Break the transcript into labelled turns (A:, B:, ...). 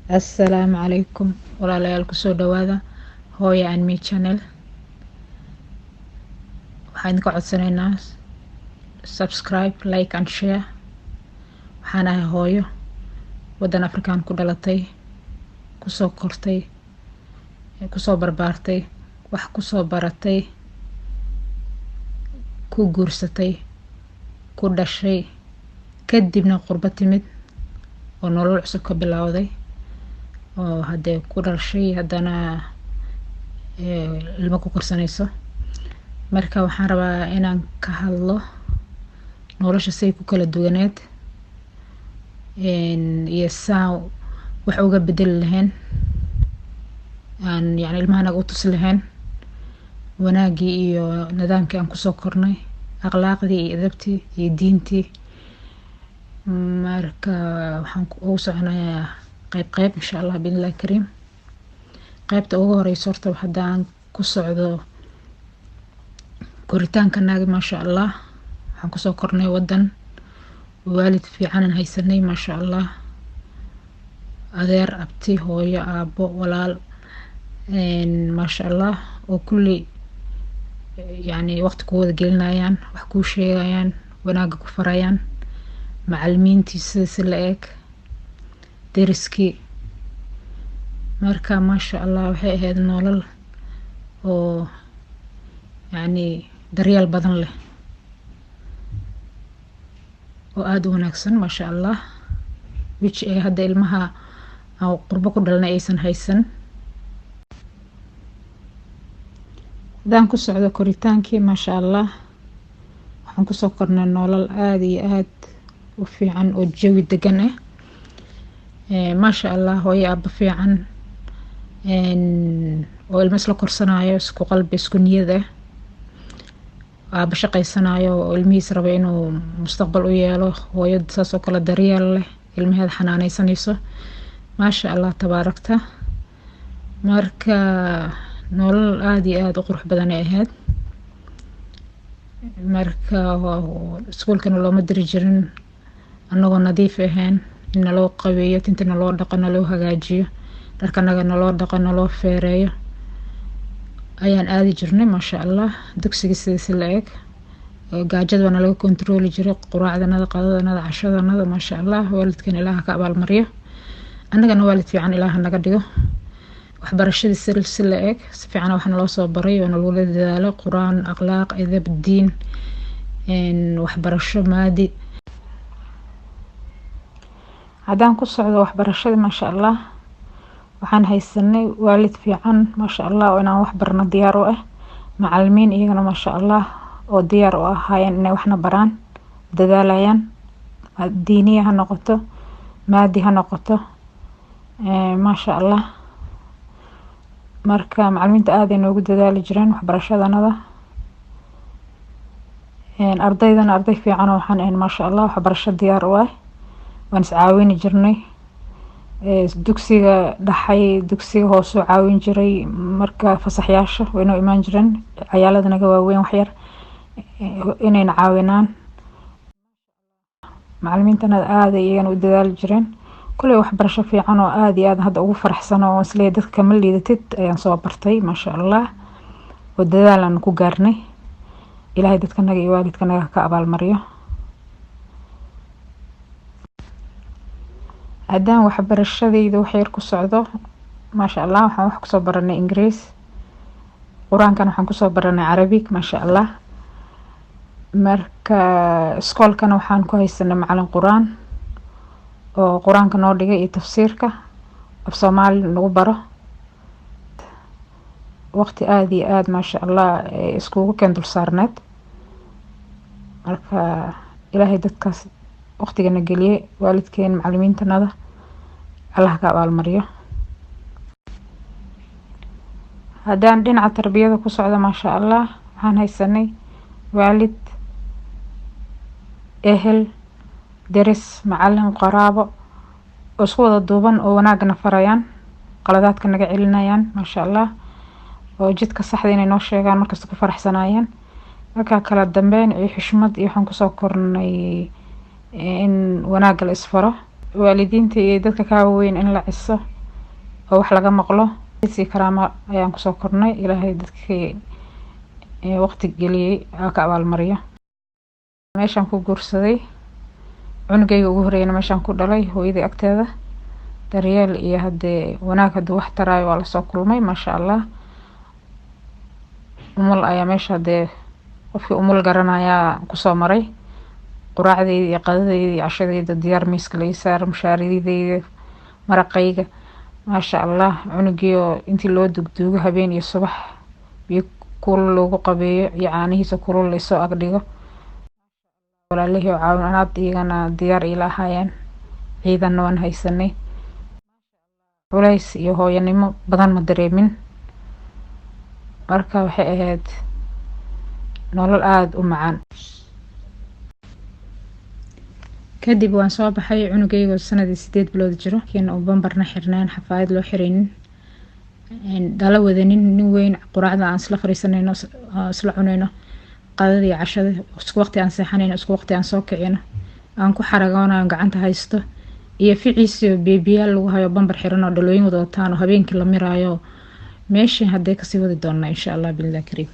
A: Assalaamu calaykum walaalayaal kusoo dhawaada hooyo and me channel. Waxaan idinka codsanaynaa subscribe, like and share. Waxaan ahay hooyo waddan Afrikaan ku dhalatay, kusoo kortay, kusoo barbaartay, wax kusoo baratay, ku guursatay, ku dhashay, kadibna qurbo timid oo nolol cusub ka bilowday, oo haddee ku dhashay haddana ilmo ku korsanayso. Marka waxaan rabaa inaan ka hadlo nolosha say ku kala duwaneed iyo saa wax uga bedeli lahayn, aan yani ilmahanaga u tusi lahayn wanaagii iyo nidaamkii aan kusoo kornay, akhlaaqdii iyo edabtii iyo diintii. Marka waxaan ugu soconayaa qayb insha Allah billahi kariim. Qaybta ugu horeyso horta haddaan ku socdo koritaanka naagi maasha Allah, waxaan kusoo kornay waddan waalid fiicanan haysanay maasha Allah, adeer, abti, hooyo, aabbo, walaal, maasha Allah, oo kulli yani waqti ku wada gelinayaan, wax kuu sheegayaan, wanaaga ku farayaan, macallimiintii si la eg, deriskii. Marka maasha Allah waxay ahayd nolol oo yani daryeel badan leh oo aad u wanaagsan maasha Allah, which hadda ilmaha aan qurbo ku dhalnay aysan haysan. haddaan ku socdo koritaankii maasha Allah, waxaan kusoo kornay nolol aad iyo aad u fiican oo jawi degan ah. maasha Allah, hooyo aabba fiican oo ilmo isla korsanayo, isku qalbi isku niyad ah. aabba shaqaysanayo oo ilmihiis raba inuu mustaqbal u yeelo, hooyo saas oo kale daryeel leh, ilmaheeda xanaanaysanayso maasha Allah tabaarakta. marka nolol aad iyo aad u qurux badan ay ahayd. marka iskuulkana looma diri jirin annagoo nadiif ahayn, in naloo qabeeyo, tinta naloo dhaqo, naloo hagaajiyo, dharkanaga naloo dhaqo, naloo feereeyo ayaan aadi jirnay maasha Allah. dugsiga sidaas la eg, gaajada waa nalaga kontrooli jiray, quraacdanada, qadadanada, cashadanada maasha Allah. waalidkan Ilaaha ka abaalmariyo, annagana waalid fiican Ilaaha naga dhigo. waxbarashadii si la eg si fiican wax naloo soo baray oo nalagula dadaalo, quraan, akhlaaq, edeb, diin, waxbarasho maadi. haddaan ku socdo waxbarashada maasha Allah, waxaan haysanay waalid fiican maasha Allah oo inaan wax barno diyaar u ah, macallimiin iyagana maasha Allah oo diyaar u ahaayeen inay waxna baraan, dadaalayaan, diiniya ha noqoto, maadi ha noqoto, maasha Allah. marka macallimiinta aad ay noogu dadaali jireen waxbarashadanada. ardaydana arday fiican oo waxaan ahayn maasha Allah, waxbarasho diyaar u ah, waan is caawini jirnay. dugsiga dhaxay, dugsiga hoose oo caawin jiray, marka fasaxyaasha way noo imaan jireen, ciyaalada naga waaweyn wax yar inayna caawinaan. macallimiintana aad ay iyagana u dadaali jireen. kuley waxbarasho fiican oo aad iyo aad hadda ugu faraxsan oo isleeyahay dadka kama liidatid ayaan soo bartay maasha Allah, oo dadaalan ku gaarnay. Ilaahay dadkanaga iyo waalidkanaga ka abaalmariyo. haddaan waxbarashadayda wax yar ku socdo maasha Allah, waxaan wax kusoo baranay Ingiriis, quraankana waxaan kusoo baranay Carabi maasha Allah. marka iskoolkana waxaan ku haysanay macallin quraan oo quraanka noo dhigay iyo tafsiirka af Soomaali lagu baro. waqti aad iyo aad maasha Allah iskugu keen dul saarneed. marka Ilaahay dadkaas waqtigana geliyay, waalidkeen, macallimiintanada Allah ka abaalmariyo. haddaan dhinaca tarbiyada ku socdo maasha Allah, waxaan haysanay waalid, ehel, deris, macallin, qaraabo oo isku wada duuban oo wanaagna farayaan, qaladaadka naga celinayaan maasha Allah, oo jidka saxda inay noo sheegaan markasta ku faraxsanayaan. marka kala dambeyn iyo xushmad iyo waxaan kusoo kornay in wanaag la isfaro. waalidiinta iyo dadka ka weyn in la ciso oo wax laga maqlo si karaama ayaan kusoo kornay. Ilaahay dadkii waqti geliyay ka abaal mariyo. Meeshaan ku guursaday cunugayga ugu horeeyna meeshaan ku dhalay hooyadii agteeda. daryeel iyo hadee wanaag haduu wax taraayo waa la soo kulmay maasha Allah. umul ayaa meesha hadee qofkii umul garanaya ku soo maray. quraacdeeda iyo qadadeyda iyo cashadeeda diyaar miiska la saar mushaarideyda maraqayga maasha Allah. cunugiyo intii loo dugduugo habeen iyo subax biyo kulul loogu qabeeyo iyo caanihiisa kulul la soo agdhigo. walaalihii oo caawinaad iyagana diyaar ila ahaayeen. ciidan waan haysanay. culays iyo hooyanimo badan ma dareemin. marka waxay ahayd nolol aad u macaan. kadib waan soo baxay cunugayga sanadii 8 bilood jiro kiina oo bambarna xirnaan xafaayad loo xireen dala wadanin nin weyn quraacda aan isla fariisanayno isla cunayno qadadii cashada isku waqti aan seexanayno isku waqti aan soo kicino aan ku xaragoonaa gacanta haysto iyo ficiisii beebiyaal lagu hayo bambar xiran oo dhalooyin wada wataan oo habeenkii la miraayo meeshii hadee ka sii wadi doonaa insha Allah billaah kariim.